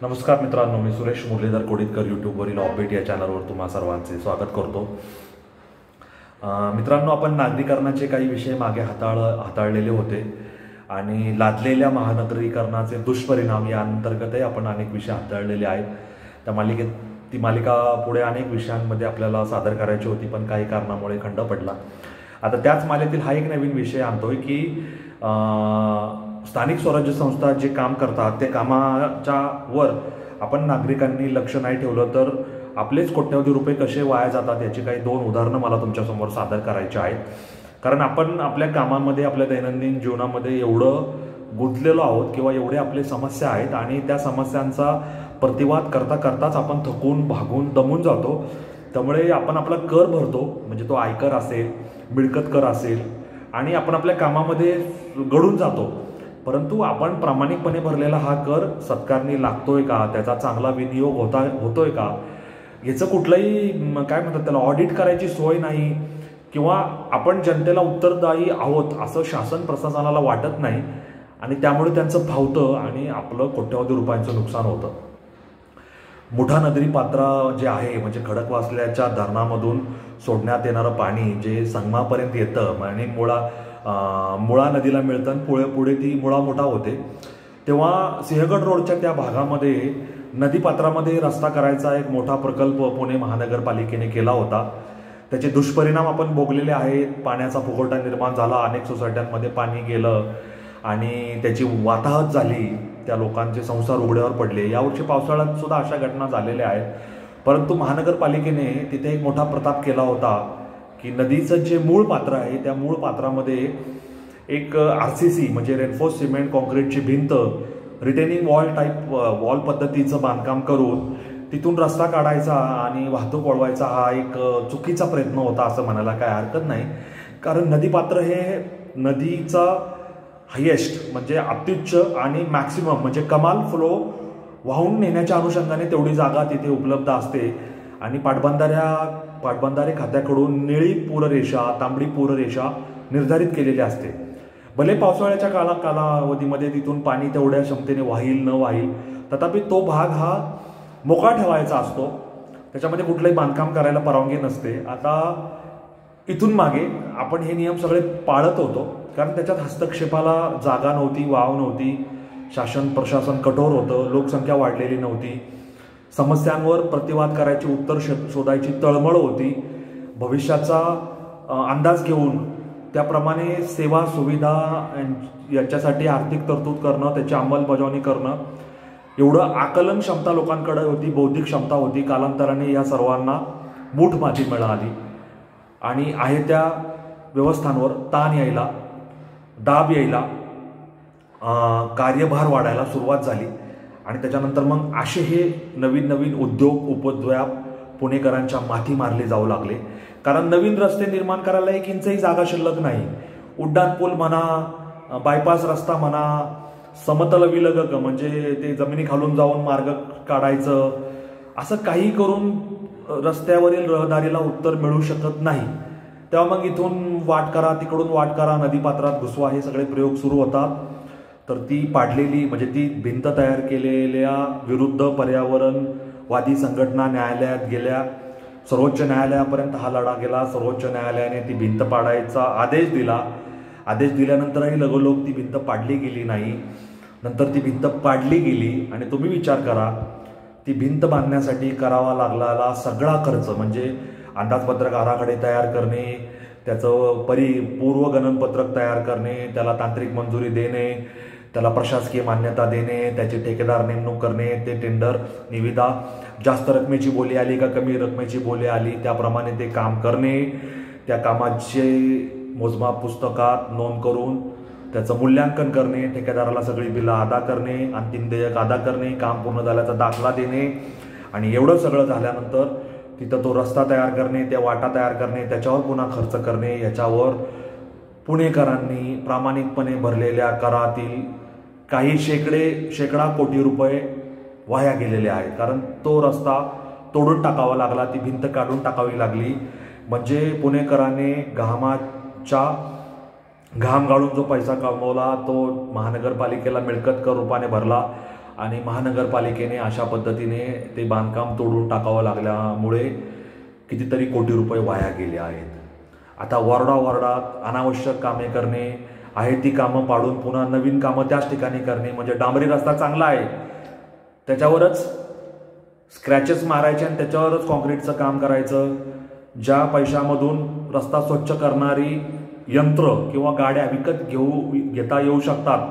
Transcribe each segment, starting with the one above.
नमस्कार मित्रांनो, मी सुरेश मुरलीधर कोडितकर यूट्यूबवरील ऑपबीट या चॅनलवर तुम्हा सर्वांचे स्वागत करतो. मित्रांनो, आपण नागरीकरणाचे काही विषय मागे हाताळलेले होते आणि लादलेल्या महानगरीकरणाचे दुष्परिणाम या अंतर्गतही आपण अनेक विषय हाताळलेले आहेत. ती मालिका पुढे अनेक विषयांमध्ये आपल्याला सादर करायची होती, पण काही कारणामुळे खंड पडला. आता त्याच मालेतील हा एक नवीन विषय आणतोय की स्थानिक स्वराज्य संस्था जे काम करतात ते कामाच्या वर आपण नागरिकांनी लक्ष नाही ठेवलं तर आपलेच कोट्यवधी रुपये कसे वाया जातात याची काही 2 उदाहरणं मला तुमच्यासमोर सादर करायची आहेत. कारण आपण आपल्या कामामध्ये, आपल्या दैनंदिन जीवनामध्ये एवढं गुंतलेलो आहोत किंवा एवढे आपले समस्या आहेत आणि त्या समस्यांचा प्रतिवाद करता करताच आपण थकून भागून दमून जातो. त्यामुळे आपण आपला कर भरतो, म्हणजे तो आयकर असेल, मिळकत कर असेल, आणि आपण आपल्या कामामध्ये गढून जातो. परंतु आपण प्रामाणिकपणे भरलेला हा कर सत्कारणी लागतोय का, त्याचा चांगला विनियोग होतोय का, याचं कुठलंही काय म्हणतात त्याला ऑडिट करायची सोय नाही किंवा आपण जनतेला उत्तरदायी आहोत असं शासन प्रशासनाला वाटत नाही आणि त्यामुळे त्यांचं फावतं आणि आपलं कोट्यवधी रुपयांचं नुकसान होतं. मुठा नदी पात्र जे आहे, म्हणजे खडकवासल्याच्या धरणामधून सोडण्यात येणारं पाणी जे संगमापर्यंत येतं आणि मुळा नदीला मिळतं आणि पुढे ती मुळा मोठा होते, तेव्हा सिंहगड रोडच्या त्या भागामध्ये नदीपात्रामध्ये रस्ता करायचा एक मोठा प्रकल्प पुणे महानगरपालिकेने केला होता. त्याचे दुष्परिणाम आपण भोगलेले आहेत. पाण्याचा फुगवटा निर्माण झाला, अनेक सोसायट्यांमध्ये पाणी गेलं आणि त्याची वाताहत झाली, त्या लोकांचे संसार उघड्यावर पडले. यावर्षी पावसाळ्यात सुद्धा अशा घटना झालेल्या आहेत. परंतु महानगरपालिकेने तिथे एक मोठा प्रताप केला होता की नदीचं जे मूळ पात्र आहे त्या मूळ पात्रामध्ये एक RCC म्हणजे रेनफोर्स सिमेंट कॉन्क्रीटची भिंत, रिटेनिंग वॉल पद्धतीचं बांधकाम करून तिथून रस्ता काढायचा आणि वाहतूक वळवायचा हा एक चुकीचा प्रयत्न होता असं म्हणायला काय हरकत नाही. कारण नदीपात्र हे नदीचा हायेस्ट म्हणजे अत्युच्च आणि मॅक्सिमम म्हणजे कमाल फ्लो वाहून नेण्याच्या अनुषंगाने तेवढी जागा तिथे उपलब्ध असते आणि पाटबंधारे खात्याकडून निळी पूररेषा, तांबडी पूररेषा निर्धारित केलेली असते. भले पावसाळ्याच्या कालावधीमध्ये तिथून पाणी तेवढ्या क्षमतेने वाहील न वाहील, तथापि तो भाग हा मोकळा ठेवायचा असतो, त्याच्यामध्ये कुठलंही बांधकाम करायला परवानगी नसते. आता इथून मागे आपण हे नियम सगळे पाळत होतो कारण त्याच्यात हस्तक्षेपाला जागा नव्हती, वाव नव्हती, शासन प्रशासन कठोर होतं, लोकसंख्या वाढलेली नव्हती, समस्यांवर प्रतिवाद करायची, उत्तर शोधायची तळमळ होती, भविष्याचा अंदाज घेऊन त्याप्रमाणे सेवा सुविधा यांच्यासाठी आर्थिक तरतूद करणं, त्याची अंमलबजावणी करणं, एवढं आकलन क्षमता लोकांकडे होती, बौद्धिक क्षमता होती. कालांतराने या सर्वांना मूठ माती मिळाली आणि आहे त्या व्यवस्थांवर ताण यायला, दाब यायला, कार्यभार वाढायला सुरुवात झाली आणि त्याच्यानंतर मग असे हे नवीन उद्योग उपद्व्याप पुणेकरांच्या माथी मारले जाऊ लागले. कारण नवीन रस्ते निर्माण करायला 1 इंचही जागा शिल्लक नाही. उड्डाण पूल म्हणा, बायपास रस्ता म्हणा, समतल विलगक म्हणजे ते जमिनी खालून जाऊन मार्ग काढायचं, असं काही करून रस्त्यावरील रहदारीला उत्तर मिळू शकत नाही. तेव्हा मग इथून वाट करा, तिकडून वाट करा, नदीपात्रात घुसवा, हे सगळे प्रयोग सुरू होतात. तर ती पाडलेली म्हणजे ती भिंत तयार केलेल्या विरुद्ध पर्यावरणवादी संघटना न्यायालयात गेल्या. सर्वोच्च न्यायालयापर्यंत हा लढा गेला. सर्वोच्च न्यायालयाने ती भिंत पाडायचा आदेश दिला. आदेश दिल्यानंतरही लगोलग ती भिंत पाडली गेली नाही. नंतर ती भिंत पाडली गेली आणि तुम्ही विचार करा, ती भिंत बांधण्यासाठी करावा लागलेला सगळा खर्च म्हणजे अंदाजपत्रक आराखडे तयार करणे, त्याचं पूर्वगणनपत्रक तयार करणे, त्याला तांत्रिक मंजुरी देणे, त्याला प्रशासकीय मान्यता देणे, त्याचे ठेकेदार नेमणूक करणे, ते टेंडर निविदा, जास्त रकमेची बोली आली का कमी रकमेची बोली आली त्याप्रमाणे ते काम करणे, त्या कामाचे मोजमाप पुस्तकात नोंद करून त्याचं मूल्यांकन करणे, ठेकेदाराला सगळी बिलं अदा करणे, अंतिम देयक अदा करणे, काम पूर्ण झाल्याचा दाखला देणे आणि एवढं सगळं झाल्यानंतर तिथं तो रस्ता तयार करणे, त्या वाटा तयार करणे, त्याच्यावर पुन्हा खर्च करणे, याच्यावर पुणेकरांनी प्रामाणिकपणे भरलेल्या करातील काही शेकडा कोटी रुपये वाया गेलेले आहेत. कारण तो रस्ता तोडून टाकावा लागला, ती भिंत काढून टाकावी लागली. म्हणजे पुणेकरांनी घाम गाळून जो पैसा कमवला तो महानगरपालिकेला मिळकत कर रूपाने भरला आणि महानगरपालिकेने अशा पद्धतीने ते बांधकाम तोडून टाकावं लागल्यामुळे कितीतरी कोटी रुपये वाया गेले आहेत. आता वॉर्डात अनावश्यक कामे करणे, आहे ती कामं पाडून पुन्हा नवीन कामं त्याच ठिकाणी करणे, म्हणजे डांबरी रस्ता चांगला आहे त्याच्यावरच स्क्रॅचेस मारायचे आणि त्याच्यावरच कॉन्क्रीटचं काम करायचं. ज्या पैशामधून रस्ता स्वच्छ करणारी यंत्र किंवा गाड्या विकत घेता येऊ शकतात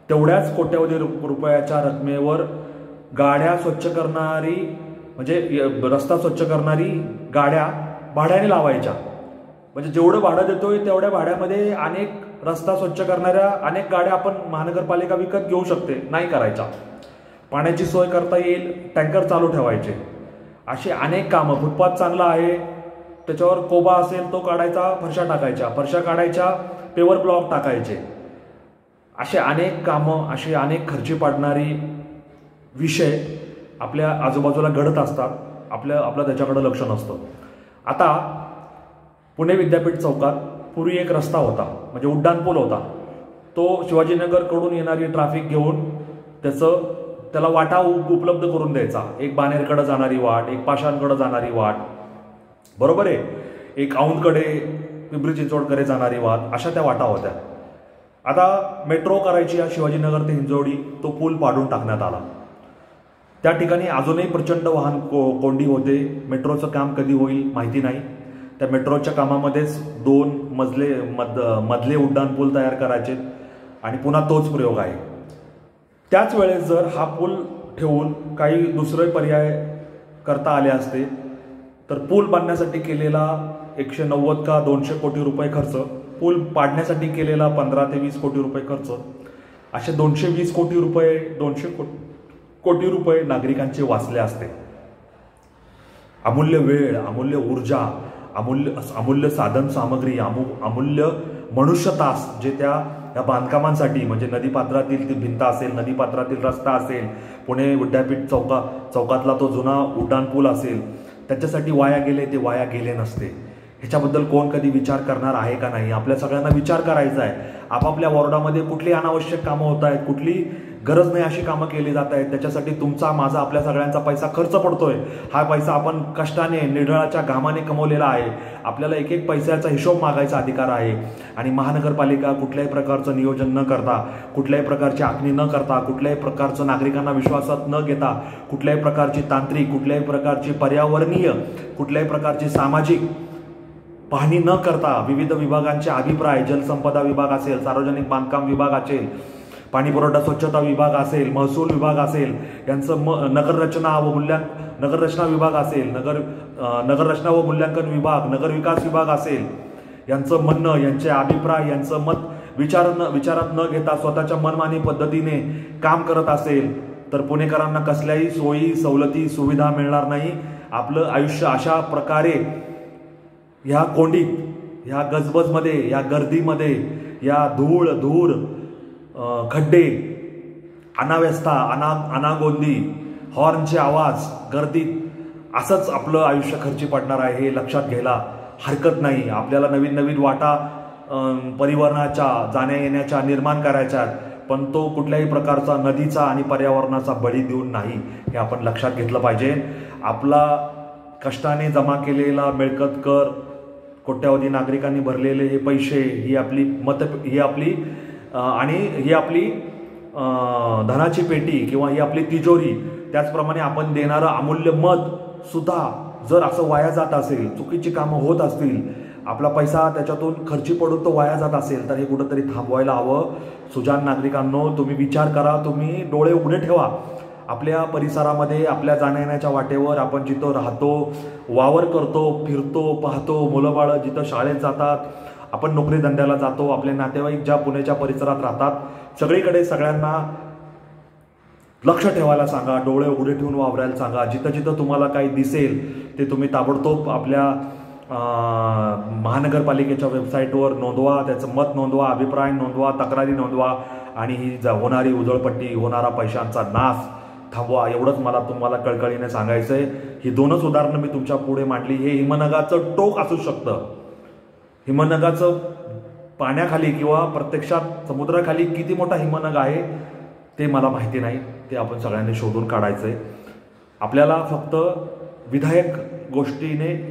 तेवढ्याच कोट्यवधी रुपयाच्या रकमेवर गाड्या स्वच्छ करणारी, म्हणजे रस्ता स्वच्छ करणारी गाड्या भाड्याने लावायच्या. म्हणजे जेवढं भाडं देतोय तेवढ्या भाड्यामध्ये अनेक रस्ता स्वच्छ करणाऱ्या अनेक गाड्या आपण महानगरपालिका विकत घेऊ शकते. नाही करायच्या. पाण्याची सोय करता येईल, टँकर चालू ठेवायचे. अशी अनेक कामं. फुटपाथ चांगला आहे त्याच्यावर कोबा असेल तो काढायचा, फरशा काढायच्या, पेवर ब्लॉक टाकायचे. असे अनेक कामं, असे अनेक खर्ची पाडणारी विषय आपल्या आजूबाजूला घडत असतात. आपलं त्याच्याकडे लक्ष नसतं. आता पुणे विद्यापीठ चौकात पूर्वी एक रस्ता होता, म्हणजे उड्डाणपूल होता. तो शिवाजीनगरकडून येणारी ट्रॅफिक घेऊन त्याला वाटा उपलब्ध करून द्यायचा. एक बाणेरकडे जाणारी वाट, एक पाषाणकडे जाणारी वाट, बरोबर आहे, एक औंधकडे पिंपरी चिंचवडकडे जाणारी वाट, अशा त्या वाटा होत्या. आता मेट्रो करायची या शिवाजीनगर ते हिंजवडी, तो पूल पाडून टाकण्यात आला. त्या ठिकाणी अजूनही प्रचंड वाहन कोंडी होते. मेट्रोचं काम कधी होईल माहिती नाही. त्या मेट्रोच्या कामामध्येच 2 मधले उड्डाणपूल तयार करायचे आणि पुन्हा तोच प्रयोग आहे. त्याच वेळेस जर हा पूल ठेवून काही दुसरे पर्याय करता आले असते तर पूल बांधण्यासाठी केलेला 190 का 200 कोटी रुपये खर्च, पूल पाडण्यासाठी केलेला 15 ते 20 कोटी रुपये खर्च, असे 220 कोटी रुपये 200 कोटी रुपये नागरिकांचे वाचले असते. अमूल्य वेळ, अमूल्य ऊर्जा, अमूल्य साधन सामग्री, अमूल्य मनुष्य तास जे त्या बांधकामांसाठी, म्हणजे नदीपात्रातील ती भिंत असेल, नदीपात्रातील रस्ता असेल, पुणे विद्यापीठ चौकातला तो जुना उड्डाणपूल असेल, त्याच्यासाठी वाया गेले, ते वाया गेले नसते. ह्याच्याबद्दल कोण कधी विचार करणार आहे का नाही? आपल्या सगळ्यांना विचार करायचा आहे. आपापल्या वॉर्डामध्ये कुठली अनावश्यक कामं होत आहेत, कुठली गरज नाही अशी कामं केली जात आहेत, त्याच्यासाठी तुमचा, माझा, आपल्या सगळ्यांचा पैसा खर्च पडतोय. हा पैसा आपण कष्टाने, निढळाच्या घामाने कमवलेला आहे. आपल्याला एक एक पैशाचा हिशोब मागायचा अधिकार आहे. आणि महानगरपालिका कुठल्याही प्रकारचं नियोजन न करता, कुठल्याही प्रकारची आखणी न करता, कुठल्याही प्रकारचं नागरिकांना विश्वासात न घेता, कुठल्याही प्रकारची तांत्रिक, कुठल्याही प्रकारची पर्यावरणीय, कुठल्याही प्रकारची सामाजिक पाहणी न करता, विविध विभागांचे अभिप्राय, जलसंपदा विभाग असेल, सार्वजनिक बांधकाम विभाग असेल, पाणी पुरवठा स्वच्छता विभाग असेल, महसूल विभाग असेल, यांचं नगररचना विभाग असेल, नगररचना व मूल्यांकन विभाग, नगर विकास विभाग असेल, यांचं म्हणणं, यांचे अभिप्राय, यांचं मत विचारात न घेता स्वतःच्या मनमानी पद्धतीने काम करत असेल तर पुणेकरांना कसल्याही सोयी, सवलती, सुविधा मिळणार नाही. आपलं आयुष्य अशा प्रकारे ह्या कोंडीत, ह्या गजबजमध्ये, ह्या गर्दीमध्ये, या धूळ, खड्डे, अनाव्यवस्था, अनागोंदी, हॉर्नचे आवाज, गर्दीत असंच आपलं आयुष्य खर्ची पडणार आहे हे लक्षात घ्यायला हरकत नाही. आपल्याला नवीन वाटा परिवहनाच्या, जाण्या येण्याच्या निर्माण करायच्या, पण तो कुठल्याही प्रकारचा नदीचा आणि पर्यावरणाचा बळी देऊन नाही, हे आपण लक्षात घेतलं पाहिजे. आपला कष्टाने जमा केलेला मिळकत कर, कोट्यावधी नागरिकांनी भरलेले हे पैसे, ही आपली धनाची पेटी किंवा ही आपली तिजोरी, त्याचप्रमाणे आपण देणारं अमूल्य मत सुद्धा जर असं वाया जात असेल, चुकीची कामं होत असतील, आपला पैसा त्याच्यातून खर्ची पडून तो वाया जात असेल तर हे कुठंतरी थांबवायला हवं. सुजाण नागरिकांनो, तुम्ही विचार करा, तुम्ही डोळे उघडे ठेवा. आपल्या परिसरामध्ये, आपल्या जाण्या येण्याच्या वाटेवर, आपण जिथं राहतो, वावर करतो, फिरतो, पाहतो, मुलं बाळं जिथं शाळेत जातात, आपण नोकरी धंद्याला जातो, आपले नातेवाईक ज्या पुण्याच्या परिसरात राहतात, सगळीकडे सगळ्यांना लक्ष ठेवायला सांगा, डोळे उघडे ठेवून वावरायला सांगा. जिथं तुम्हाला काही दिसेल ते तुम्ही ताबडतोब आपल्या महानगरपालिकेच्या वेबसाईटवर नोंदवा, त्याचं मत नोंदवा, अभिप्राय नोंदवा, तक्रारी नोंदवा आणि ही होणारी उधळपट्टी, होणारा पैशांचा नाश थांबवा. एवढंच मला तुम्हाला कळकळीने सांगायचं आहे. ही 2च उदाहरणं मी तुमच्या पुढे मांडली. हे हिमनगाचं टोक असू शकतं. हिमनगाचं पाण्याखाली किंवा प्रत्यक्षात समुद्राखाली किती मोठा हिमनग आहे ते मला माहिती नाही. ते आपण सगळ्यांनी शोधून काढायचं आहे. आपल्याला फक्त विधायक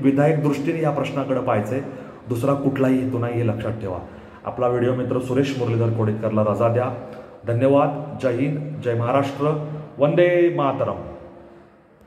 विधायक दृष्टीने या प्रश्नाकडे पाहायचं आहे, दुसरा कुठलाही हेतू नाही, हे लक्षात ठेवा. आपला व्हिडिओ मित्र सुरेश मुरलीधर कोडितकरला रजा द्या. धन्यवाद. जय हिंद, जय महाराष्ट्र, वंदे मातरम.